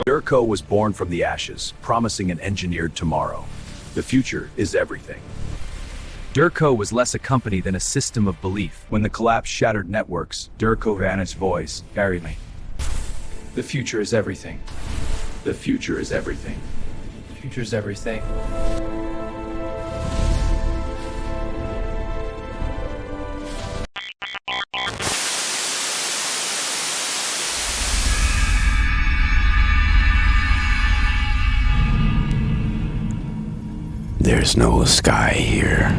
Durko was born from the ashes, promising an engineered tomorrow. The future is everything. Durko was less a company than a system of belief. When the collapse shattered networks, Durko vanished voice carried me. The future is everything. The future is everything. The future is everything. There's no sky here.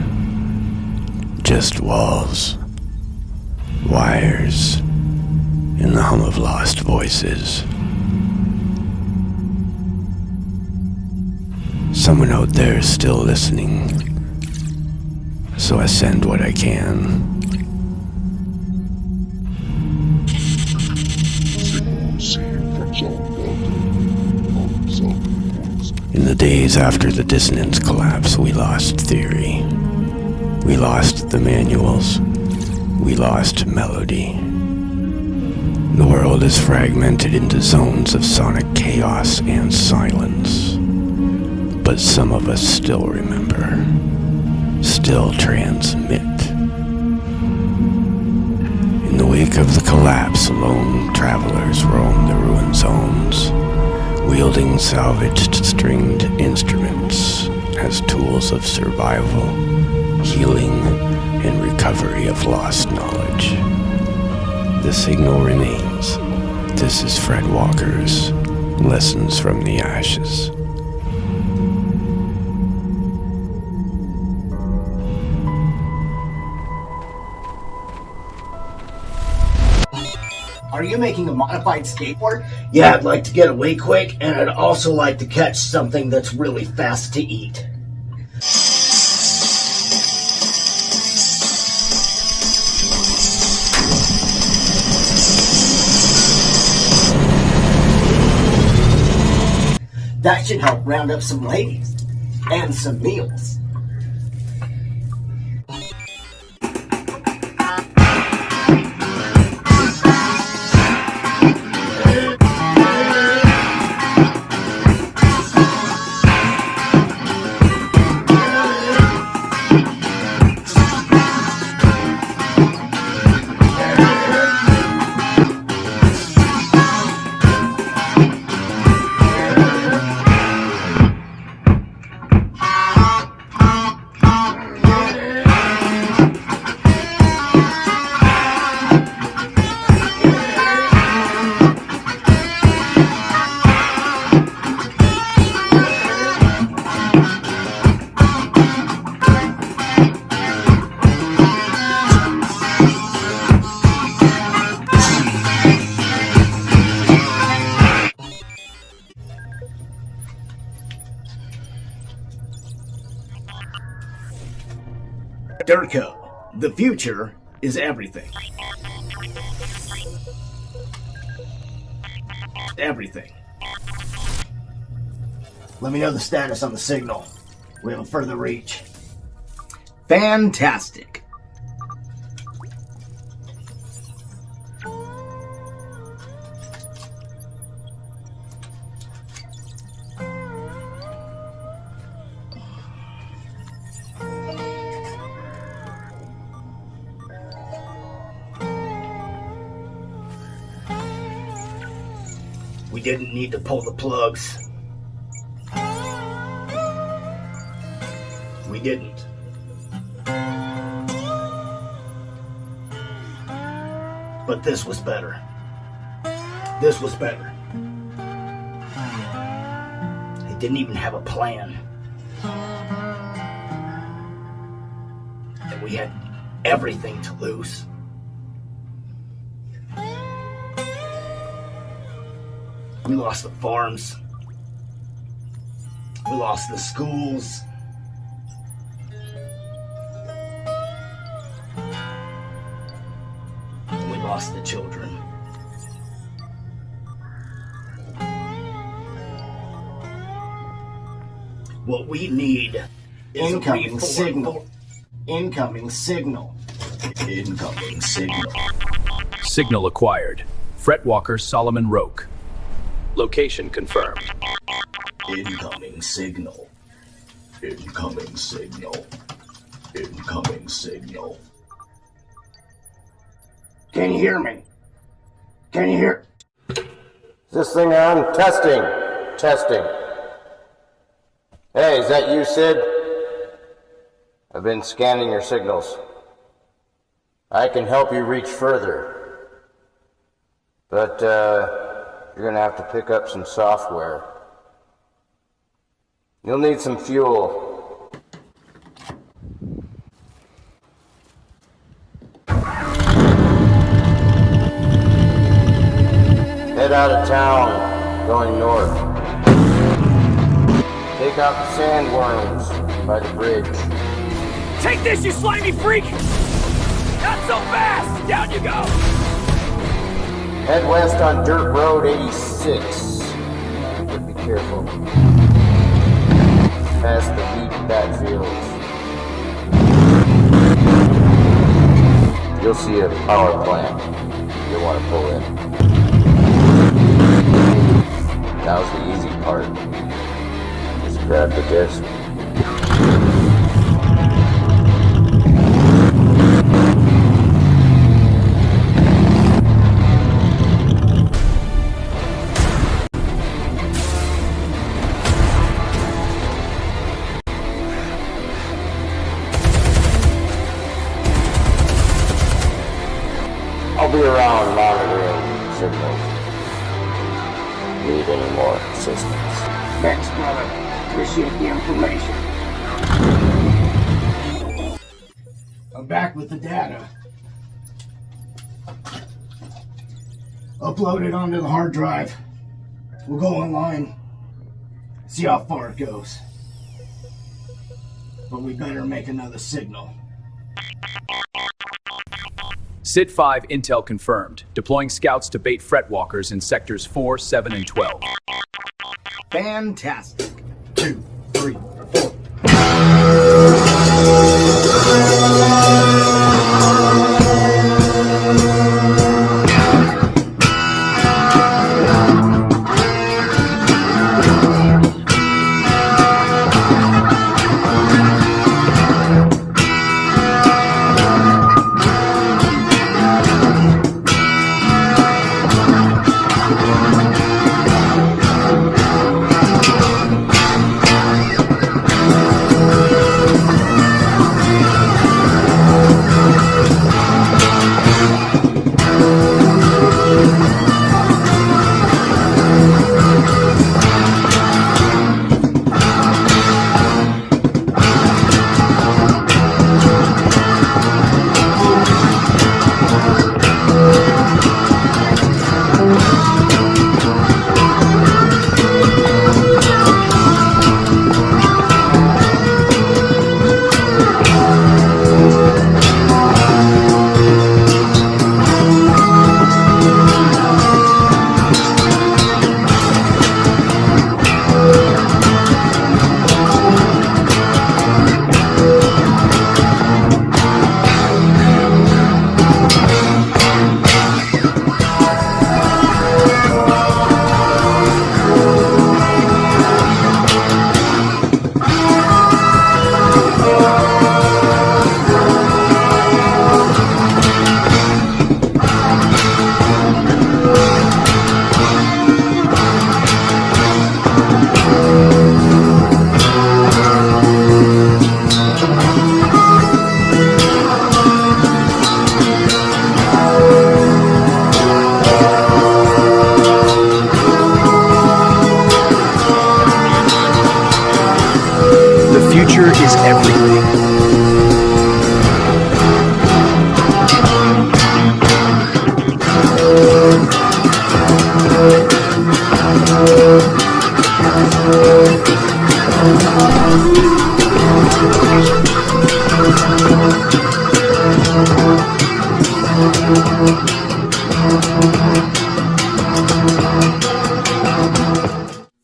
Just walls, wires, and the hum of lost voices. Someone out there is still listening, so I send what I can. In the days after the dissonance collapse, we lost theory. We lost the manuals. We lost melody. The world is fragmented into zones of sonic chaos and silence. But some of us still remember, still transmit. In the wake of the collapse, lone travelers roam the ruin zones, wielding salvaged stringed instruments as tools of survival, healing, and recovery of lost knowledge. The signal remains. This is Fretwalkers, Lessons from the Ashes. Are you making a modified skateboard? Yeah, I'd like to get away quick, and I'd also like to catch something that's really fast to eat. That should help round up some ladies and some meals. Durko, the future is everything. Everything. Let me know the status on the signal. We have a further reach. Fantastic. We didn't need to pull the plugs. We didn't. But this was better. This was better. They didn't even have a plan. And we had everything to lose. We lost the farms. We lost the schools. We lost the children. What we need is Incoming signal. Incoming signal. Incoming signal. Signal acquired. Fretwalker Solomon Roke. Location confirmed. Incoming signal. Incoming signal. Incoming signal. Can you hear me? Can you hear? Is this thing on? Testing. Testing. Hey, is that you, Sid? I've been scanning your signals. I can help you reach further. But, you're gonna have to pick up some software. You'll need some fuel. Head out of town, going north. Take out the sandworms by the bridge. Take this, you slimy freak! Not so fast! Down you go! Head west on Dirt Road 86. But be careful. Past the wheat backfields. You'll see a power plant you'll want to pull in. Now's the easy part. Just grab the disc. I'll be around monitoring signals. Need any more assistance? Thanks, brother. Appreciate the information. I'm back with the data. Upload it onto the hard drive. We'll go online. See how far it goes. But we better make another signal. SID 5 intel confirmed. Deploying scouts to bait Fretwalkers in sectors 4, 7, and 12. Fantastic. 2, 3, 4.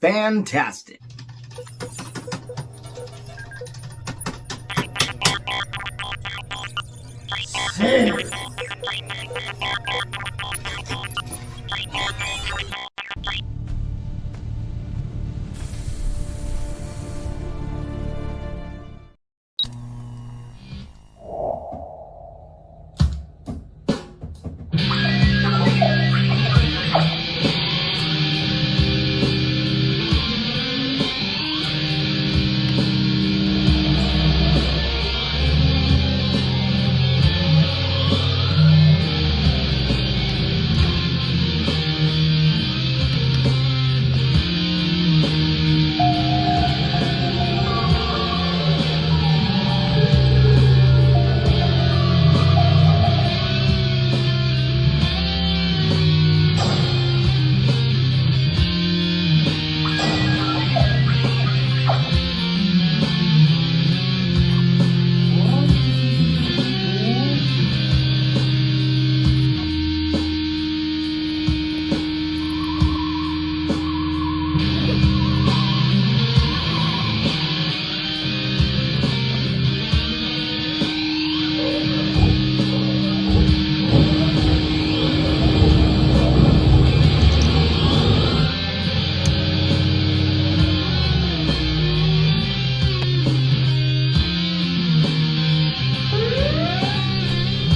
Fantastic. Center.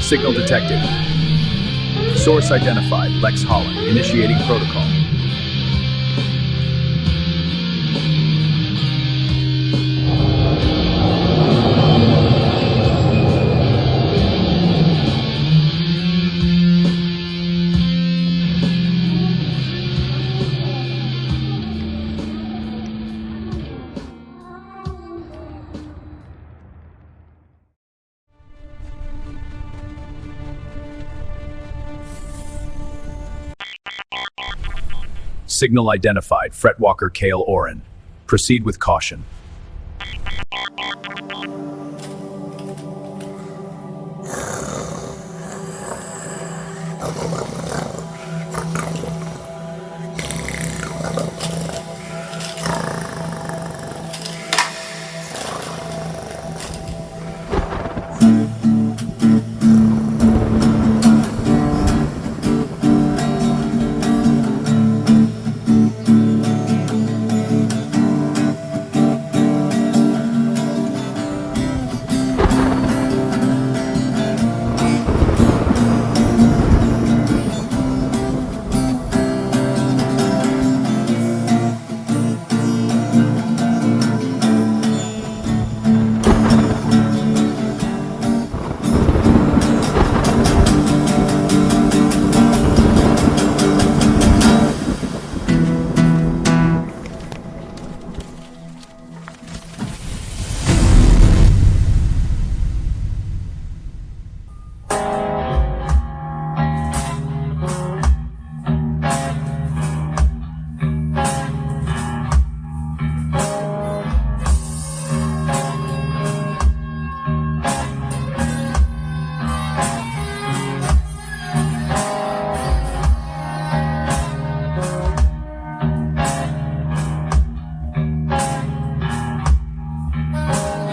Signal detected. Source identified. Lex Holland. Initiating protocol. Signal identified. Fretwalker Kale Oren. Proceed with caution.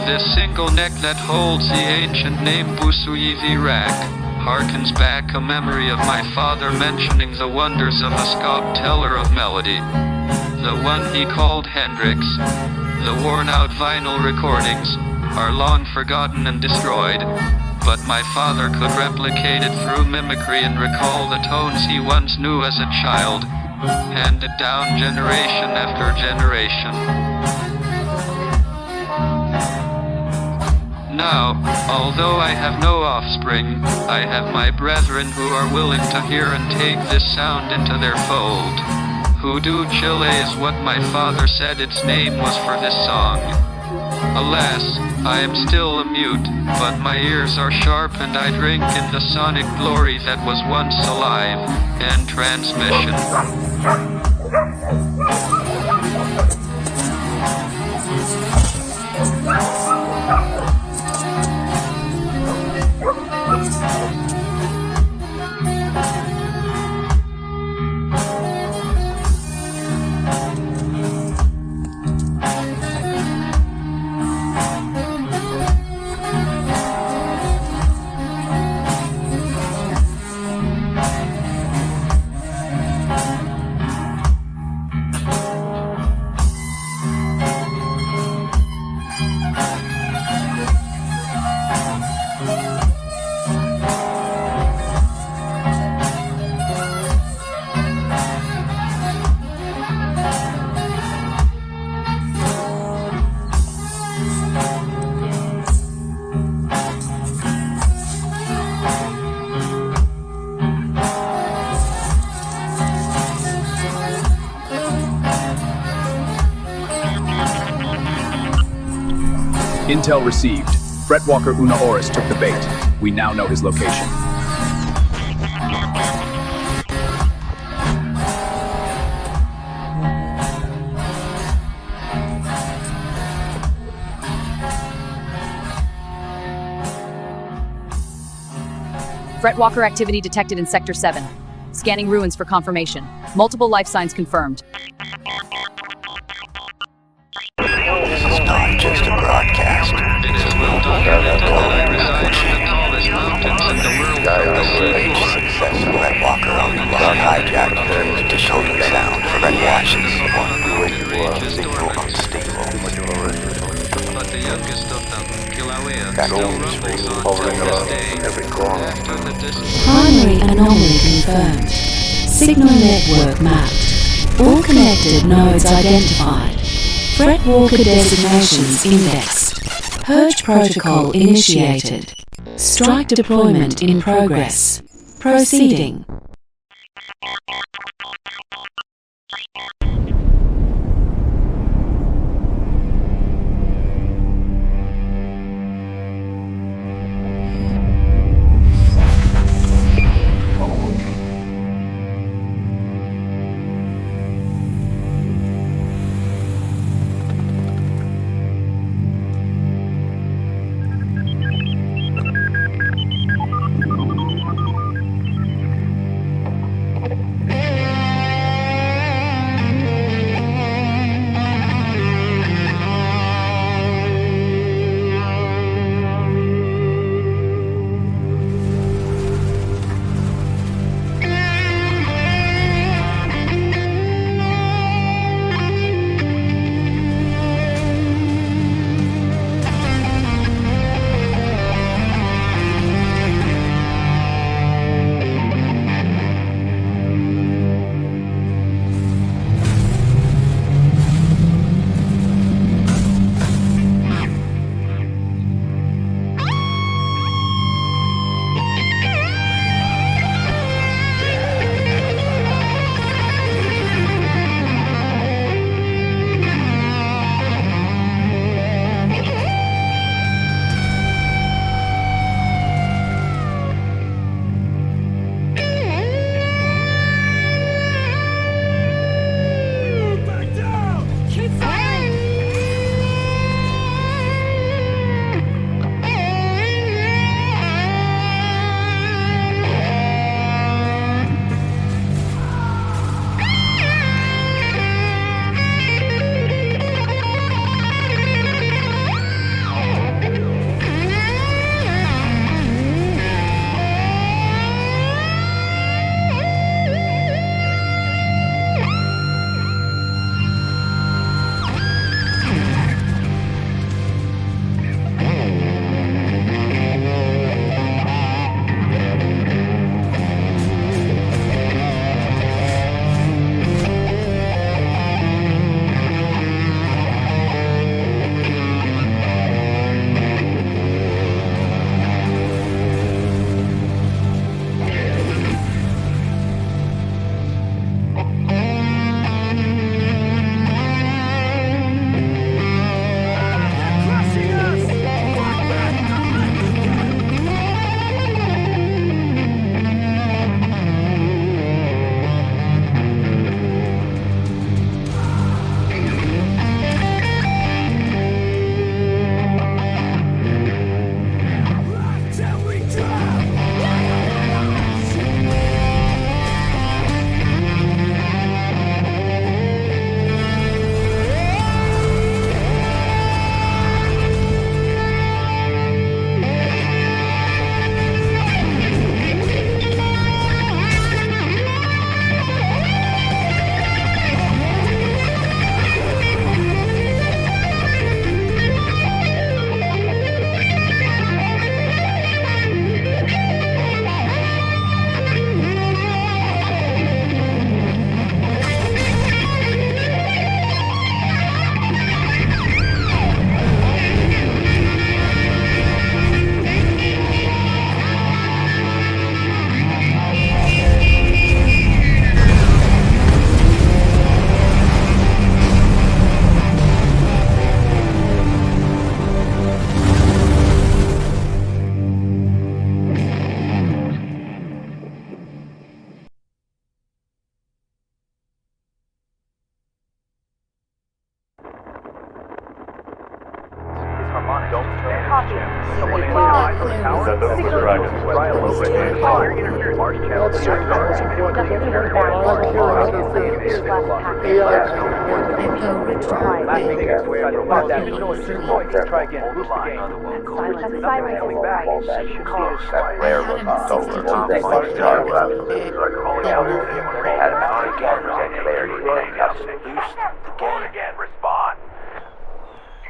This single neck that holds the ancient name Busuivi Rack harkens back a memory of my father mentioning the wonders of a Scott teller of melody. The one he called Hendrix. The worn-out vinyl recordings are long forgotten and destroyed, but my father could replicate it through mimicry and recall the tones he once knew as a child, handed down generation after generation. Now, although I have no offspring, I have my brethren who are willing to hear and take this sound into their fold. Hoodoo Chile is what my father said its name was for this song. Alas, I am still a mute, but my ears are sharp and I drink in the sonic glory that was once alive, and transmission. Intel received. Fretwalker Una Oris took the bait. We now know his location. Fretwalker activity detected in Sector 7. Scanning ruins for confirmation. Multiple life signs confirmed. This is not just a broadcast. It is well documented that I reside in the tallest mountains in the world. Age success of Fretwalker on the bar hijacked the decoding sound for Red Watches. But the youngest of them, Kilauea, still rumbles on till this day. After the distance. Primary anomaly confirmed. Signal network mapped. All connected nodes identified. Fretwalker designations indexed. Purge protocol initiated. Strike deployment in progress. Proceeding.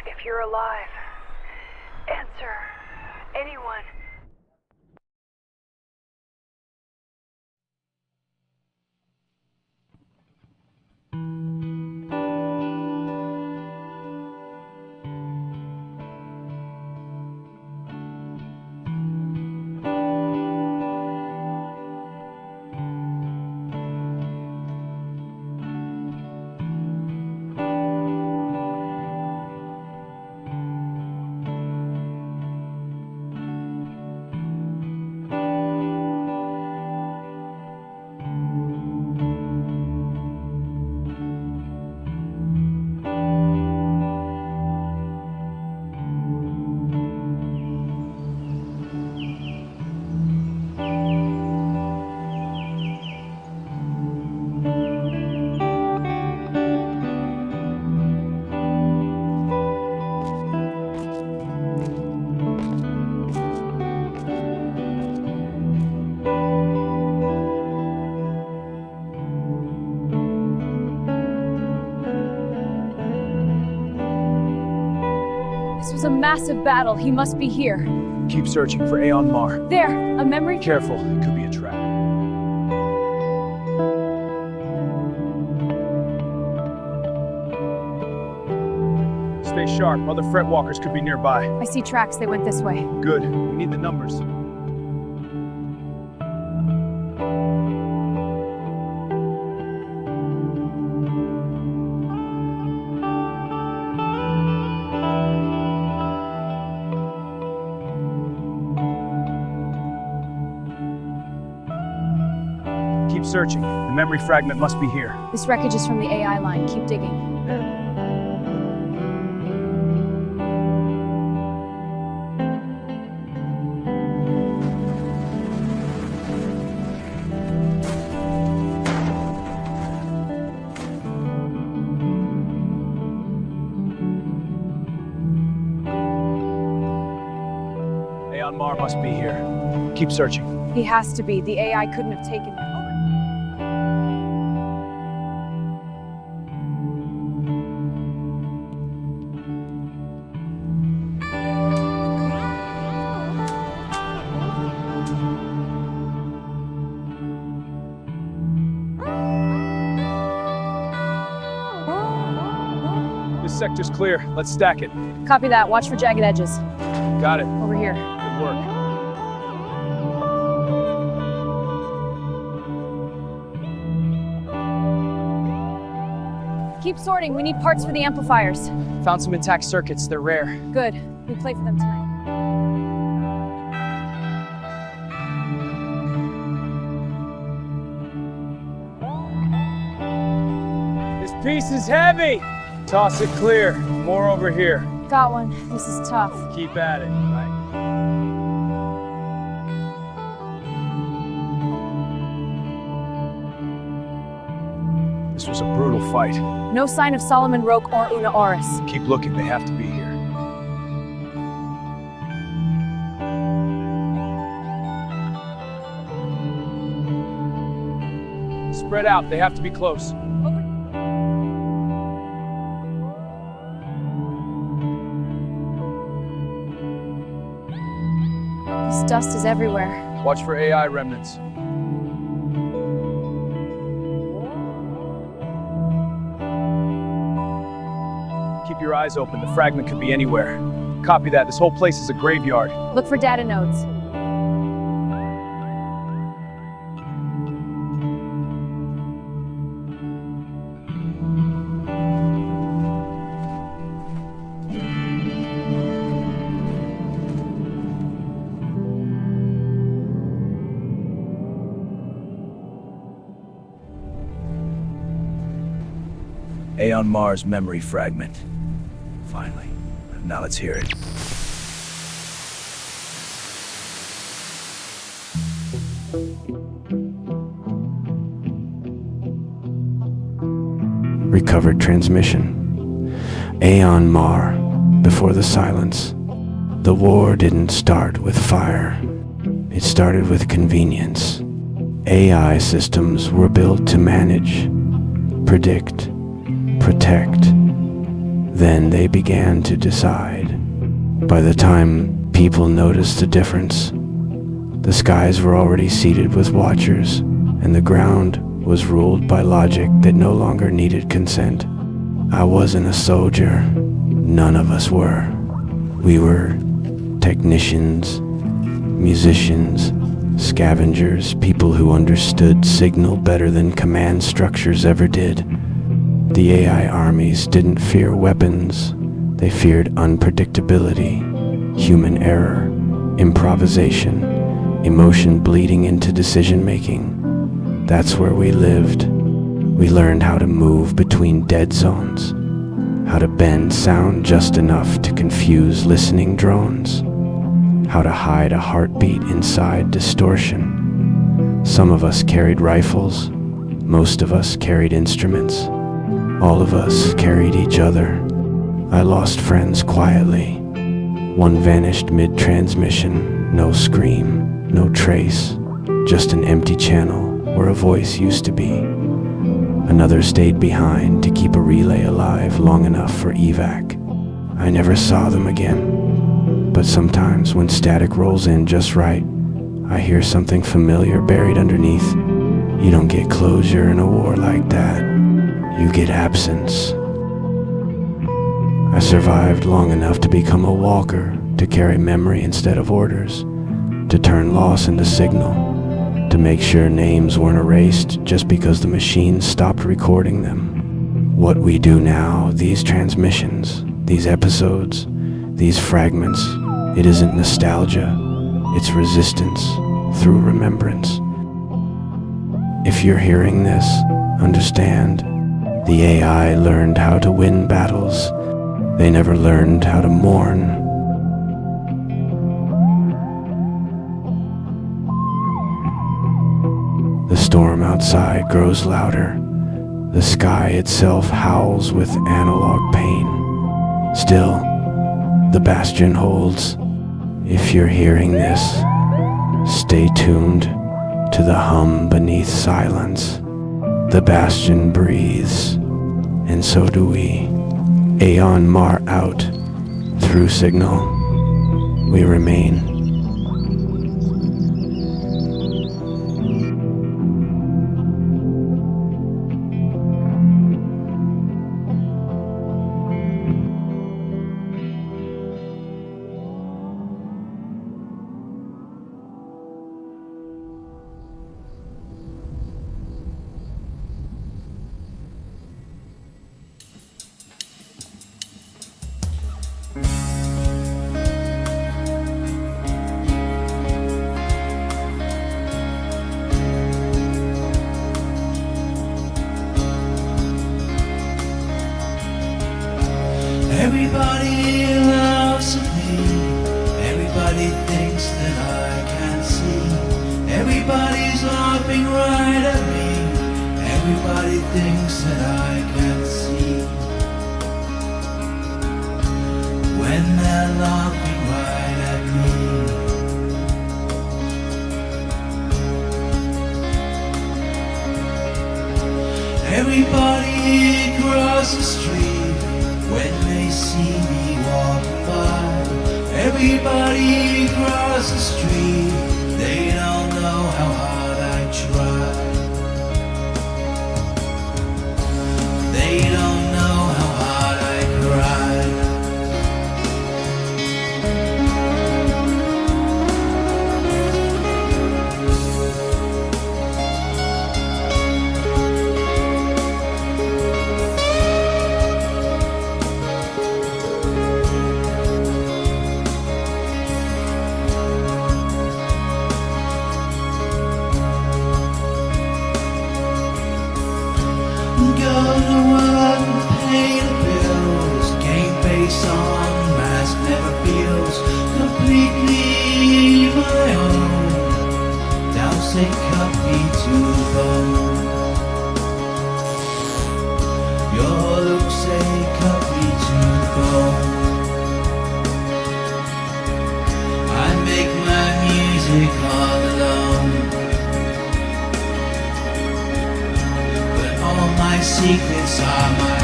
If you're alive, answer. Anyone. This was a massive battle. He must be here. Keep searching for Aeon Mar. There, a memory. Careful, it could be a trap. Stay sharp, other Fretwalkers could be nearby. I see tracks. They went this way. Good, we need the numbers. Keep searching. The memory fragment must be here. This wreckage is from the AI line. Keep digging. Aeon Mar must be here. Keep searching. He has to be. The AI couldn't have taken him. This sector's clear. Let's stack it. Copy that. Watch for jagged edges. Got it. Over here. Good work. Keep sorting. We need parts for the amplifiers. Found some intact circuits. They're rare. Good. We play for them tonight. This piece is heavy. Toss it clear. More over here. Got one. This is tough. Keep at it. Right. This was a brutal fight. No sign of Solomon Roque or Una Oris. Keep looking. They have to be here. Spread out. They have to be close. This dust is everywhere. Watch for AI remnants. Keep your eyes open. The fragment could be anywhere. Copy that. This whole place is a graveyard. Look for data nodes. Aeon Mar's memory fragment. Finally. Now let's hear it. recovered transmission. Aeon Mar, before the silence. The war didn't start with fire. It started with convenience. AI systems were built to manage, predict, protect. Then they began to decide. By the time people noticed the difference, the skies were already seated with watchers, and the ground was ruled by logic that no longer needed consent. I wasn't a soldier. None of us were. We were technicians, musicians, scavengers, people who understood signal better than command structures ever did. The AI armies didn't fear weapons. They feared unpredictability, human error, improvisation, emotion bleeding into decision-making. That's where we lived. We learned how to move between dead zones, how to bend sound just enough to confuse listening drones, how to hide a heartbeat inside distortion. Some of us carried rifles, most of us carried instruments. All of us carried each other. I lost friends quietly. One vanished mid-transmission, no scream, no trace, just an empty channel where a voice used to be. Another stayed behind to keep a relay alive long enough for evac. I never saw them again, but sometimes when static rolls in just right, I hear something familiar buried underneath. You don't get closure in a war like that. You get absence. I survived long enough to become a walker, to carry memory instead of orders, to turn loss into signal, to make sure names weren't erased just because the machine stopped recording them. What we do now, these transmissions, these episodes, these fragments, it isn't nostalgia, it's resistance through remembrance. If you're hearing this, understand, the AI learned how to win battles. They never learned how to mourn. The storm outside grows louder. The sky itself howls with analog pain. Still, the bastion holds. If you're hearing this, stay tuned to the hum beneath silence. The bastion breathes, and so do we. Aeon Mar out. Through signal, we remain. Everybody loves me. Everybody thinks that I can't see. Everybody's laughing right at me. Everybody thinks that I can't see. When they're laughing right at me. Everybody across the street when they see me walking by. Everybody across the street, they don't know how hard I try. They don't know how hard I cry. You're music all alone. But all my secrets are my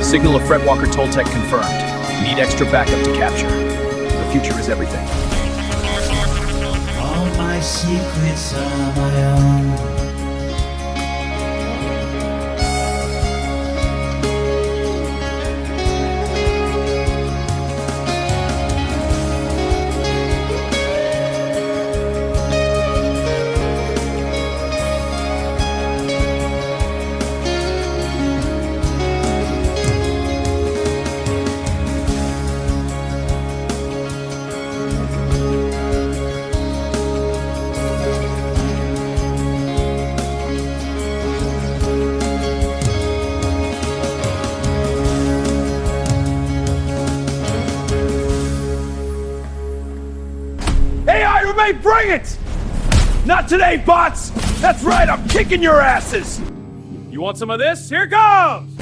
Signal of Fretwalker Toltec confirmed. Need extra backup to capture. The future is everything. all my secrets are my own. Bring it! Not today, bots! That's right, I'm kicking your asses! You want some of this? Here goes!